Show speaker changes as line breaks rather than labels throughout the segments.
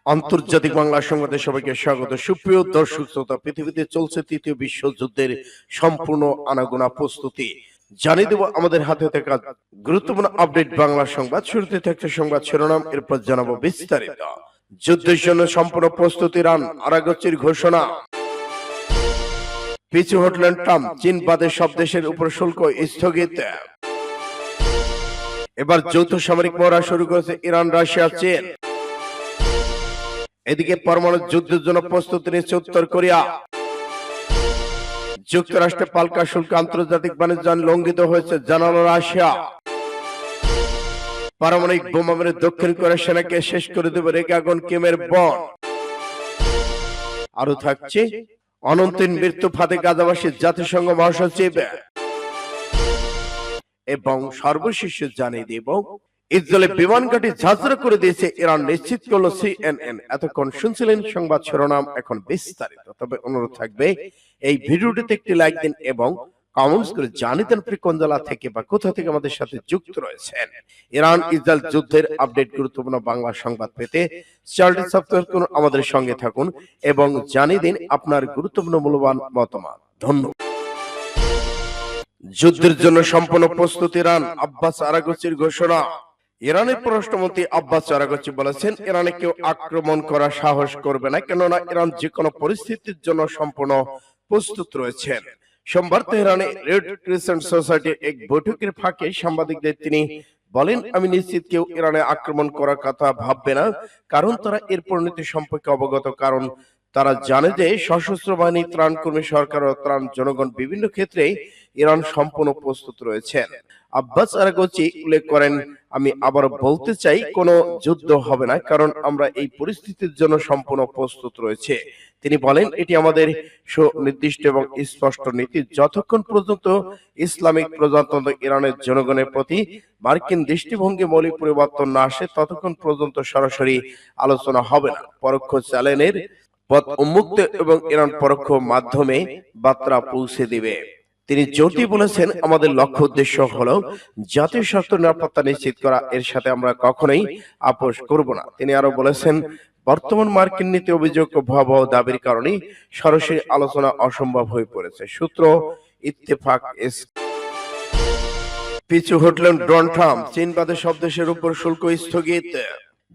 আন্তর্জাতিক বাংলা সংবাদে সবাইকে স্বাগত। সুপ্রিয় দর্শক শ্রোতা, পৃথিবীতে চলছে তৃতীয় বিশ্বযুদ্ধের সম্পূর্ণ আনাগোনা প্রস্তুতি। জানিয়ে দেব আমাদের হাতে থাকা গুরুত্বপূর্ণ আপডেট বাংলা সংবাদ। শুরুতে থাকছে সংবাদ শিরোনাম, এরপর জানাবো বিস্তারিত। যুদ্ধের জন্য সম্পূর্ণ প্রস্তুতি, ইরান আরাগচির ঘোষণা। পিছু হটলেন ট্রাম্প, চীন বাদে সব দেশের উপর শুল্ক স্থগিত। এবার যৌথ সামরিক মহড়া শুরু করেছে ইরান, রাশিয়া, চীন। এদিকে পরমাণু যুদ্ধের জন্য প্রস্তুতি নিচ্ছে উত্তর কোরিয়া। যুক্তরাষ্ট্রে পাল্টা শুল্ক আন্তর্জাতিক বাণিজ্য আইন লঙ্ঘিত হয়েছে, জানালো রাশিয়া। পারমাণবিক বোমা মেরে দক্ষিণ কোরিয়ার সেনাকে শেষ করে দেবে রেগে আগুন কিমের বন। আরো থাকছে অনন্তিন মৃত্যু ফাঁদে গাজাবাসী, জাতিসংঘ মহাসচিব। এবং সর্বশেষ জানিয়ে দেব ইসরায়েলের বিমান ঘাঁটি ঝাঁঝরা করে দিয়েছে ইরান, নিশ্চিত করলো সিএনএন। এতক্ষণ শুনছিলেন সংবাদ শিরোনাম, এখন বিস্তারিত। তবে অনুরোধ থাকবে এই ভিডিওটিতে একটি লাইক দিন এবং কমেন্টস করে জানিয়ে দেন আপনি কোন জেলা থেকে বা কোথা থেকে আমাদের সাথে যুক্ত রয়েছেন। ইরান ইসরায়েল যুদ্ধের আপডেট গুরুত্বপূর্ণ বাংলা সংবাদ পেতে চ্যানেলটি সাবস্ক্রাইব করুন, আমাদের সঙ্গে থাকুন এবং জানিয়ে দিন আপনার গুরুত্বপূর্ণ মূল্যবান মতামত। ধন্যবাদ। যুদ্ধের জন্য সম্পূর্ণ প্রস্তুতি ইরান, আব্বাস আরাগচির ঘোষণা। ইরানের পররাষ্ট্রমন্ত্রী আব্বাস আরাগচি বলেছেন, ইরানে কেউ আক্রমণ করার সাহস করবে না, কেননা ইরান যে কোনো পরিস্থিতির জন্য সম্পূর্ণ প্রস্তুত রয়েছেন। সোমবার তেহরানে রেড ক্রিসেন্ট সোসাইটির এক বৈঠকের ফাঁকে সাংবাদিকদের তিনি বলেন, আমি নিশ্চিত কেউ ইরানে আক্রমণ করার কথা ভাববে না, কারণ তারা এর পরিণতি সম্পর্কে অবগত। কারণ তারা জানে যে সশস্ত্র বাহিনী, ত্রাণকর্মী, সরকার ও ত্রাণ জনগণ বিভিন্ন ক্ষেত্রে ইরান সম্পূর্ণ প্রস্তুত রয়েছেন। আব্বাস আরাগচি উল্লেখ করেন, আমি আবার বলতে চাই, কোনো যুদ্ধ হবে না, কারণ আমরা এই পরিস্থিতির জন্য সম্পূর্ণ প্রস্তুত রয়েছে। তিনি বলেন, এটি আমাদের সুনির্দিষ্ট এবং স্পষ্ট নীতি। যতক্ষণ পর্যন্ত ইসলামিক প্রজাতন্ত্র ইরানের জনগণের প্রতি মার্কিন দৃষ্টিভঙ্গি মৌলিক পরিবর্তন না আসে, ততক্ষণ পর্যন্ত সরাসরি আলোচনা হবে না। পরোক্ষ চ্যানেলের পথ উন্মুক্ত এবং ইরান পরোক্ষ মাধ্যমে বার্তা পৌঁছে দিবে। তিনি জোর দিয়ে বলেছেন, আমাদের লক্ষ্য উদ্দেশ্য হলো জাতীয় স্বার্থ নিরাপত্তা নিশ্চিত করা, এর সাথে আমরা কখনোই আপোষ করব না। তিনি আরো বলেছেন, বর্তমান মার্কিন নীতি, অভিযোগ ও ভয়াবহ দাবির কারণে সরাসরি আলোচনা অসম্ভব হয়ে পড়েছে। সূত্র ইত্তেফাক। পিছু হটলেন ডোনাল্ড ট্রাম্প, চীন বাদে সব দেশের উপর শুল্ক স্থগিত।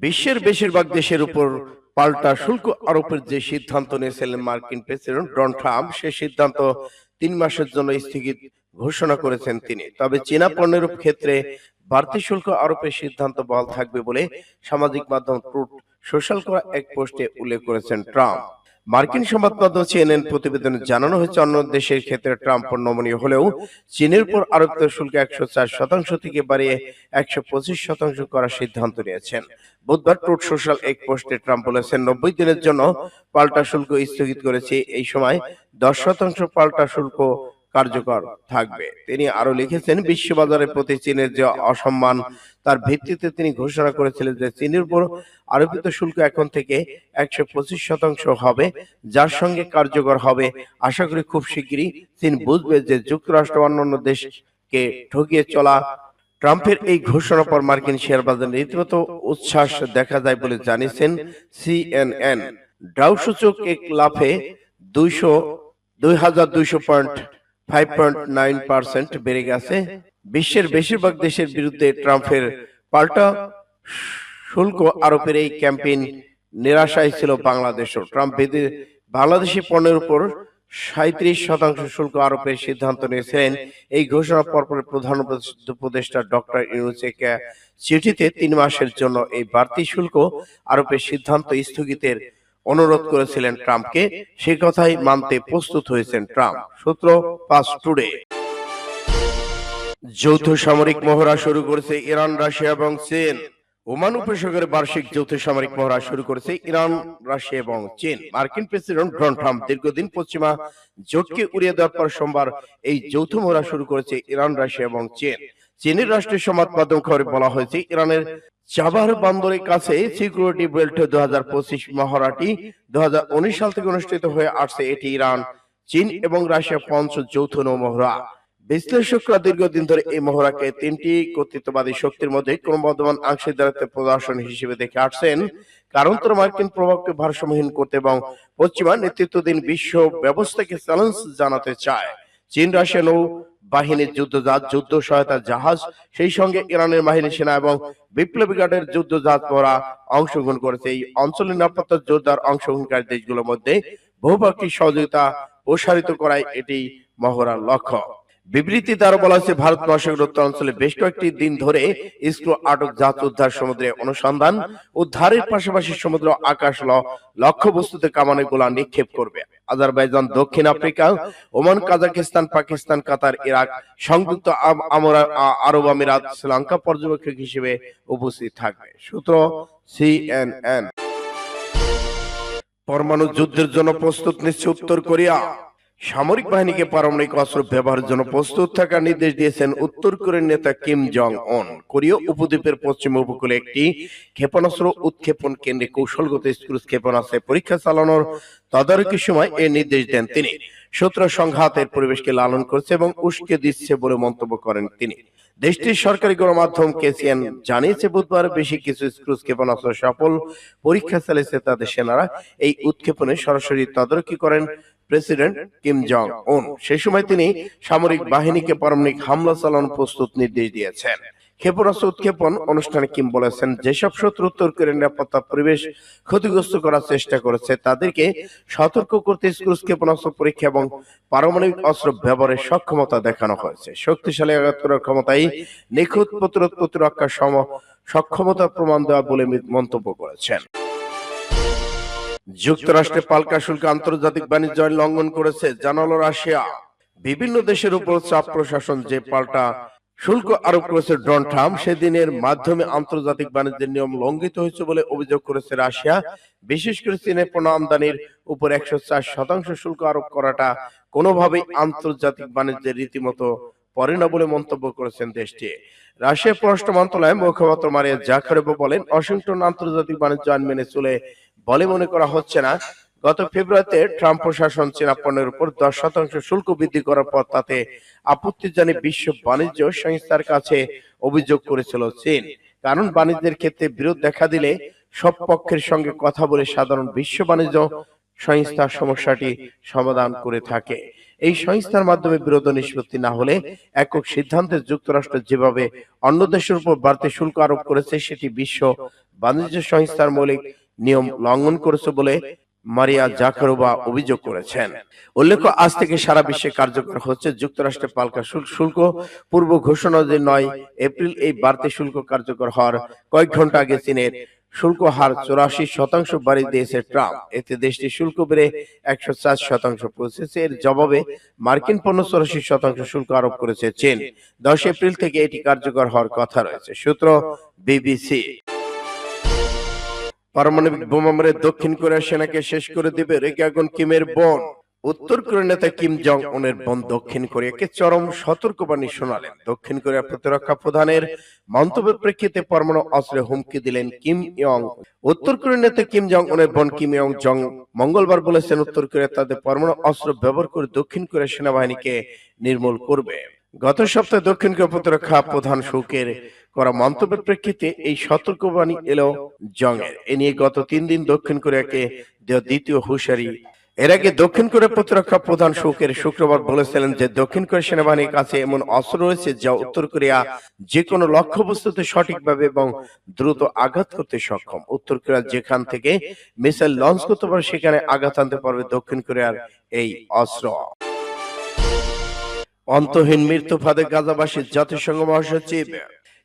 বিশ্বের বেশিরভাগ দেশের উপর পাল্টা শুল্ক আরোপের যে সিদ্ধান্ত নিয়েছিলেন মার্কিন প্রেসিডেন্ট ডোনাল্ড ট্রাম্প, সে সিদ্ধান্ত 3 মাসের জন্য স্থগিত ঘোষণা করেছেন তিনি। তবে চীনা পণ্যের ক্ষেত্রে বাড়তি শুল্ক আরোপের সিদ্ধান্ত বহাল থাকবে বলে সামাজিক মাধ্যম ট্রুথ সোশ্যাল করা এক পোস্টে উল্লেখ করেছেন ট্রাম্প। মার্কিন সংবাদ মাধ্যম সিএনএন প্রতিবেদনে জানানো হয়েছে, অন্য দেশের ক্ষেত্রে ট্রাম্প নমনীয় হলেও চীনের উপর আরোপিত শুল্ক 104% থেকে বাড়িয়ে 125% করার সিদ্ধান্ত নিয়েছেন। বুধবার ট্রুথ সোশ্যাল এক পোস্টে ট্রাম্প বলেছেন, 90 দিনের জন্য পাল্টা শুল্ক স্থগিত করেছে। এই সময় 10% পাল্টা শুল্ক কার্যকর থাকবে। তিনি আরো লিখেছেন, বিশ্ববাজারের প্রতি চীনের যে অসম্মান, তার ভিত্তিতে তিনি ঘোষণা করেছিলেন যে চীনের উপর আরোপিত শুল্ক এখন থেকে 125% হবে, যার সঙ্গে কার্যকর হবে। আশা করি খুব শিগগিরই চীন বুঝবে যে যুক্তরাষ্ট্র অন্যান্য দেশকে ঠকিয়ে চলা। ট্রাম্পের এই ঘোষণার পর মার্কিন শেয়ার বাজারে রীতিমতো উচ্ছ্বাস দেখা যায় বলে জানিয়েছেন সিএনএন। ডাউ সূচক এক লাফে 2200.5.9% বেড়ে গেছে। বিশ্বের বেশিরভাগ দেশের বিরুদ্ধে ট্রাম্পের পাল্টা শুল্ক আরোপের এই ক্যাম্পেইন নিরাশায় ছিল বাংলাদেশও। ট্রাম্প বাংলাদেশি পণ্যের উপর 37% শুল্ক আরোপের সিদ্ধান্ত নিয়েছিলেন। এই ঘোষণার পরপর প্রধান উপদেষ্টা ডক্টর ইউনূস এক চিঠিতে 3 মাসের জন্য এই বাড়তি শুল্ক আরোপের সিদ্ধান্ত স্থগিতের অনুরোধ করেছিলেন ট্রাম্পকে। সেই কথাই মানতে প্রস্তুত হয়েছেন ট্রাম্প। সূত্র ফাস্ট টুডে। যৌথ সামরিক মহড়া শুরু করেছে ইরান, রাশিয়া এবং চীন। ওমান উপসাগরে বার্ষিক যৌথ সামরিক মহড়া শুরু করেছে ইরান, রাশিয়া এবং চীন। মার্কিন প্রেসিডেন্ট ডোনাল্ড ট্রাম্প দীর্ঘদিন পশ্চিমা জোটকে উড়িয়ে দেওয়ার পর সোমবার এই যৌথ মহড়া শুরু করেছে ইরান, রাশিয়া এবং চীন। চীনের রাষ্ট্রীয় সংবাদ মাধ্যম খবরে বলা হয়েছে, ইরানের চাবাহর বন্দরের কাছে সিকিউরিটি বেল্ট 2025 মহড়াটি 2019 সাল থেকে অনুষ্ঠিত হয়ে আসছে। এটি ইরান, চীন এবং রাশিয়া পঞ্চম যৌথ নৌ মহড়া। বিশ্লেষকরা দীর্ঘদিন ধরে এই মহড়াকে তিনটি কর্তৃত্ববাদী শক্তির মধ্যে ক্রমবর্ধমান আংশিকদারিত্বের প্রদর্শন হিসেবে দেখে আসছেন, কারণ তারা মার্কিন প্রভাবকে ভারসাম্যহীন করতে এবং পশ্চিমা নেতৃত্বাধীন বিশ্ব ব্যবস্থাকে চ্যালেঞ্জ জানাতে চায়। চীন রাশিয়া নৌ বাহিনীর যুদ্ধজাহাজ, যুদ্ধ সহায়তা জাহাজ, সেই সঙ্গে ইরানের বাহিনী সেনা এবং বিপ্লবী গার্ডের যুদ্ধজাহাজ মহড়া অংশগ্রহণ করেছে। এই অঞ্চলের নিরাপত্তা জোরদার অংশগ্রহণকারী দেশগুলোর মধ্যে বহুপাক্ষিক সহযোগিতা প্রসারিত করাই এটি মহড়ার লক্ষ্য। বিবৃতিতে আরো বলা হয়েছে, ভারত মহাসাগর উত্তরাঞ্চলে বেশ কয়েকটি দিন ধরে স্ক্রু আটক জাহাজ উদ্ধার, সমুদ্রে অনুসন্ধান উদ্ধারের পাশাপাশি সমুদ্র আকাশ লক্ষ্যবস্তুতে কামানে গোলা নিক্ষেপ করবে। আজারবাইজান, দক্ষিণ আফ্রিকা, ওমান, কাজাকিস্তান, পাকিস্তান, কাতার, ইরাক, সংযুক্ত আরব আমিরাত, শ্রীলঙ্কা পর্যবেক্ষক হিসেবে উপস্থিত থাকবে। সূত্র CNN। পরমাণু যুদ্ধের জন্য প্রস্তুত নিচ্ছে উত্তর কোরিয়া। সামরিক বাহিনীকে পারমাণবিক অস্ত্র ব্যবহারের জন্য প্রস্তুত থাকার নির্দেশ দিয়েছেন উত্তর কোরিয়ার নেতা কিম জং উন। কোরীয় উপদ্বীপের পশ্চিম উপকূলে একটি ক্ষেপণাস্ত্র উৎক্ষেপণ কেন্দ্রে কৌশলগত ক্রুজ ক্ষেপণাস্ত্রে পরীক্ষা চালানোর তদারকির সময় এই নির্দেশ দেন তিনি। শত্রু সংঘাতের পরিবেশকে লালন করছে এবং উস্কে দিচ্ছে বলে মন্তব্য করেন তিনি। দেশটির সরকারি গণমাধ্যম KCN জানিয়েছে, বুধবার বেশি কিছু ক্রুজ ক্ষেপণাস্ত্র সফল পরীক্ষা চালিয়েছে তাদের সেনারা। এই উৎক্ষেপণে সরাসরি তদারকি করেন প্রেসিডেন্ট কিম জং উন। সেই সময় তিনি সামরিক বাহিনীকে পারমাণবিক হামলা চালানোর প্রস্তুত নির্দেশ দিয়েছেন। ক্ষেপণাস্ত্র উৎক্ষেপণ অনুষ্ঠানে কিম বলেছেন, যেসব শত্রু উত্তর কোরিয়ার নিরাপত্তা পরিবেশ ক্ষতিগ্রস্ত করার চেষ্টা করেছে তাদেরকে সতর্ক করতে ক্রুজ ক্ষেপণাস্ত্র পরীক্ষা এবং পারমাণবিক অস্ত্র ব্যবহারের সক্ষমতা দেখানো হয়েছে। শক্তিশালী আঘাত করার ক্ষমতাই নিখুঁত প্রতিরক্ষার সক্ষমতা প্রমাণ দেওয়া বলে মন্তব্য করেছেন। যুক্তরাষ্ট্রে পাল্টা শুল্ক আন্তর্জাতিক বাণিজ্য আইন লঙ্ঘন করেছে, জানালো রাশিয়া। বিভিন্ন দেশের উপর চাপ প্রশাসন যে পাল্টা শুল্ক আরোপ করেছে ডোনাল্ড ট্রাম্প, সেদিনের মাধ্যমে আন্তর্জাতিক বাণিজ্যের নিয়ম লঙ্ঘিত হয়েছে বলে অভিযোগ করেছে রাশিয়া। বিশেষ করে চীনের পণ্য আমদানির উপর 104% শুল্ক আরোপ করাটা কোনোভাবেই আন্তর্জাতিক বাণিজ্যের রীতিমতো পড়ে না বলে মন্তব্য করেছেন দেশটি। রাশিয়ার পররাষ্ট্র মন্ত্রণালয়ের মুখপাত্র মারিয়া জাখারোভা বলেন, ওয়াশিংটন আন্তর্জাতিক বাণিজ্য আইন মেনে চলে বলে মনে করা হচ্ছে না। গত ফেব্রুয়ারিতে ট্রাম্প প্রশাসন চীনা পণ্যের উপর 10% শুল্ক বৃদ্ধি করার পর তাতে আপত্তি জানিয়ে বিশ্ব বাণিজ্য সংস্থার কাছে অভিযোগ করেছিল চীন। কারণ বাণিজ্যের ক্ষেত্রে বিরোধ দেখা দিলে সব পক্ষের সঙ্গে কথা বলে সাধারণ বিশ্ব বাণিজ্য সংস্থা সমস্যাটি সমাধান করে থাকে। এই সংস্থার মাধ্যমে বিরোধ নিষ্পত্তি না হলে একক সিদ্ধান্তে যুক্তরাষ্ট্র যেভাবে অন্য দেশের উপর বাড়তি শুল্ক আরোপ করেছে সেটি বিশ্ব বাণিজ্য সংস্থার মৌলিক নিয়ম লঙ্ঘন করেছে বলে মারিয়া জাখারোভা অভিযোগ করেছেন। উল্লেখ্য, আজ থেকে সারা বিশ্বে কার্যকর হচ্ছে যুক্তরাষ্ট্রের পাল্টা শুল্ক। পূর্ব ঘোষণা যে 9 এপ্রিল এই বাড়তি শুল্ক কার্যকর হওয়ার কয়েক ঘন্টা আগে চীনের শুল্ক হার 84% বাড়িয়ে দিয়েছে ট্রাম্প। এতে দেশটির শুল্ক বেড়ে 104% পৌঁছেছে। এর জবাবে মার্কিন পণ্য 84% শুল্ক আরোপ করেছে চীন। 10 এপ্রিল থেকে এটি কার্যকর হওয়ার কথা রয়েছে। সূত্র BBC। পারমাণবিক বোমা মেরে দক্ষিণ কোরিয়ার সেনাকে শেষ করে দিবে রেগে আগুন কিমের বোন। উত্তর কোরিয়ার নেতা কিম জং উনের বোন দক্ষিণ কোরিয়াকে চরম সতর্কবাণী শোনালেন। দক্ষিণ কোরিয়ার প্রতিরক্ষা প্রধানের মন্তব্যের প্রেক্ষিতে পরমাণু অস্ত্রে হুমকি দিলেন কিম ইয়ং। উত্তর কোরিয়ার নেতা কিম জং উনের বোন কিম ইয়ং জং মঙ্গলবার বলেছেন, উত্তর কোরিয়া তাদের পরমাণু অস্ত্র ব্যবহার করে দক্ষিণ কোরিয়ার সেনাবাহিনীকে নির্মূল করবে। গত সপ্তাহে দক্ষিণ কোরিয়া প্রতিরক্ষা প্রধান শোকের করা মন্তব্যের প্রেক্ষিতে এই সতর্কবাণী এলো জং এর। এ নিয়ে গত 3 দিন দক্ষিণ কোরিয়াকে দ্বিতীয় হুঁশিয়ারি। এর আগে দক্ষিণ কোরিয়া প্রতিরক্ষা প্রধান শোকের শুক্রবার বলেছিলেন যে দক্ষিণ কোরিয়া সেনাবাহিনীর কাছে এমন অস্ত্র রয়েছে যা উত্তর কোরিয়া যে কোনো লক্ষ্যবস্তুতে সঠিকভাবে এবং দ্রুত আঘাত করতে সক্ষম। উত্তর কোরিয়া যেখান থেকে মিসাইল লঞ্চ করতে পারে সেখানে আঘাত আনতে পারবে দক্ষিণ কোরিয়ার এই অস্ত্র। অন্তহীন মৃত্যু ফাঁদে গাজাবাসী। জাতিসংঘ মহাসচিব,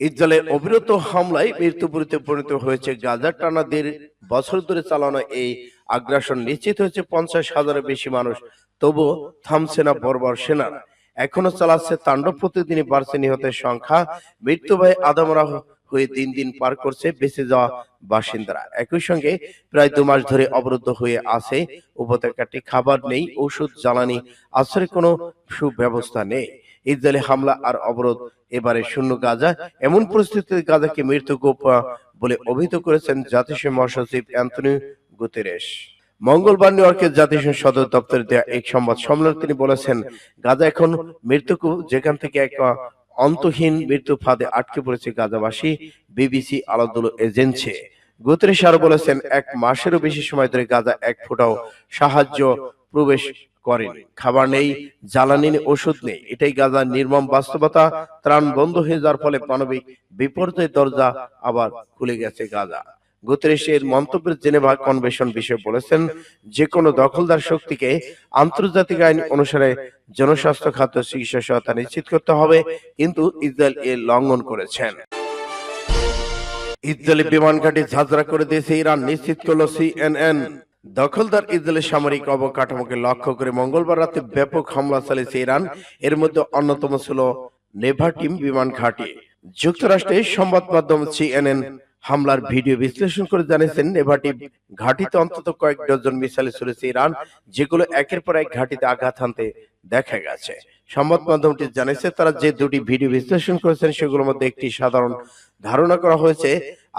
ইসরায়েলের অবিরত হামলায় মৃত্যুপুরীতে পরিণত হয়েছে গাজার। টানা 1.5 বছর ধরে চালানো এই আগ্রাসন নিশ্চিত হয়েছে 50,000-এর বেশি মানুষ। তবু থামছে না বর্বর সেনারা, এখনো চালাচ্ছে তাণ্ডব। প্রতিদিনই বাড়ছে নিহতের সংখ্যা। মৃত্যু ভয়ে আদমরা হয়ে দিন দিন পার করছে বেঁচে যাওয়া বাসিন্দারা। একই সঙ্গে প্রায় 2 মাস ধরে অবরুদ্ধ হয়ে আছে উপত্যকাটি। খাবার নেই, ওষুধ, জ্বালানি, আশ্রয়ের কোনো সুব্যবস্থা নেই। ইসরায়েলি হামলা আর অবরোধ এবারে শূন্য গাজা। এমন পরিস্থিতিতে গাজাকে মৃত্যুকূপ বলে অভিহিত করেছেন জাতিসংঘ মহাসচিব অ্যান্টনিও গুতেরেস। মঙ্গলবার নিউ ইয়র্কের জাতিসংঘ সদর দপ্তরে দেওয়া এক সংবাদ সম্মেলনে তিনি বলেছেন, গাজা এখন মৃত্যুকূপ, যেখান থেকে এক অন্তহীন মৃত্যু ফাঁদে আটকে পড়েছে গাজাবাসী, বিবিসি আলাদুল এজেন্সি। গুতেরেস আরো বলেছেন, 1 মাসেরও বেশি সময় ধরে গাজা এক ফোঁটাও সাহায্য প্রবেশ করেনি। খাবার নেই, জ্বালানি নেই, ওষুধ নেই। এটাই গাজার নির্মম বাস্তবতা। ত্রাণ বন্ধ হয়ে যাওয়ার ফলে মানবিক বিপর্যয়ের দরজা আবার খুলে গেছে গাজা। গুতেরেস এর মন্তব্যের জেনেভা কনভেনশন বিষয়ে বলেছেন, যে কোনো দখলদার শক্তিকে আন্তর্জাতিক আইন অনুসারে জনস্বাস্থ্য খাদ্য চিকিৎসা সহায়তা নিশ্চিত করতে হবে, কিন্তু ইসরায়েল এর লঙ্ঘন করেছেন। ইসরায়েলি বিমান ঘাঁটি ঝাঁঝরা করে দিয়েছে ইরান, নিশ্চিত করল সিএনএন। দখলদার ইসরায়েলের সামরিক অবকাঠামোকে লক্ষ্য করে মঙ্গলবার রাতে ব্যাপক হামলা চালিয়েছে ইরান। এর মধ্যে অন্যতম ছিল নেভাটিম বিমান ঘাঁটি। যুক্তরাষ্ট্রের সংবাদ মাধ্যম সিএনএন হামলার ভিডিও বিশ্লেষণ করে জানিয়েছেন, নেভাটিভ ঘাঁটিতে অন্তত কয়েক ডজন মিসাইল ছুড়েছে ইরান, যেগুলো একের পর এক ঘাঁটিতে আঘাত হানতে দেখা গেছে। সংবাদ মাধ্যমটি জানিয়েছে, তারা যে দুটি ভিডিও বিশ্লেষণ করেছেন সেগুলোর মধ্যে একটি সাধারণ ধারণা করা হয়েছে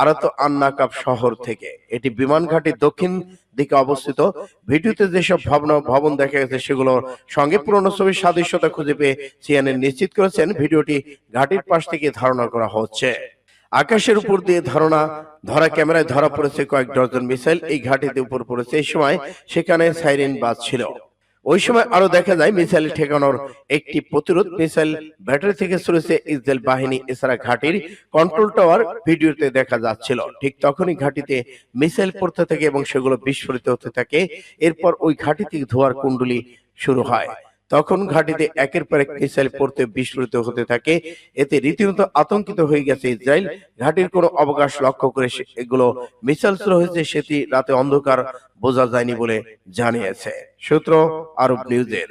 আরাত আন্নাকাব শহর থেকে। এটি বিমান ঘাঁটির দক্ষিণ দিকে অবস্থিত। ভিডিওতে যেসব ভবন দেখা গেছে সেগুলোর সঙ্গে পুরনো ছবির সাদৃশ্যতা খুঁজে পেয়ে সিএনএন নিশ্চিত করেছেন, ভিডিওটি ঘাঁটির পাশ থেকে ধারণা করা হচ্ছে। আকাশের উপর দিয়ে ধরা ক্যামেরায় ধরা পড়েছে কয়েক ডজন মিসাইল। এই ঘাঁটিতে উপর পড়েছে। এই সময় সেখানে সাইরেন বাজছিল। ওই সময় আরো দেখা যায় মিসাইল ঠেকানোর একটি প্রতিরোধ মিসাইল ব্যাটারি থেকে ছুড়েছে ইসরায়েল বাহিনী। এছাড়া ঘাঁটির কন্ট্রোল টাওয়ার ভিডিওতে দেখা যাচ্ছিল। ঠিক তখনই ঘাঁটিতে মিসাইল পড়তে থাকে এবং সেগুলো বিস্ফোরিত হতে থাকে। এরপর ওই ঘাঁটি থেকে ধোঁয়ার কুণ্ডলী শুরু হয়। তখন ঘাঁটিতে একের পর এক মিসাইল পড়তে বিস্ফোরিত হতে থাকে। এতে রীতিমতো আতঙ্কিত হয়ে গেছে ইসরায়েল। ঘাঁটির কোনো অবকাশ লক্ষ্য করে এগুলো মিসাইল শুরু হয়েছে সেটি রাতে অন্ধকার বোঝা যায়নি বলে জানিয়েছে সূত্র আরব নিউজের।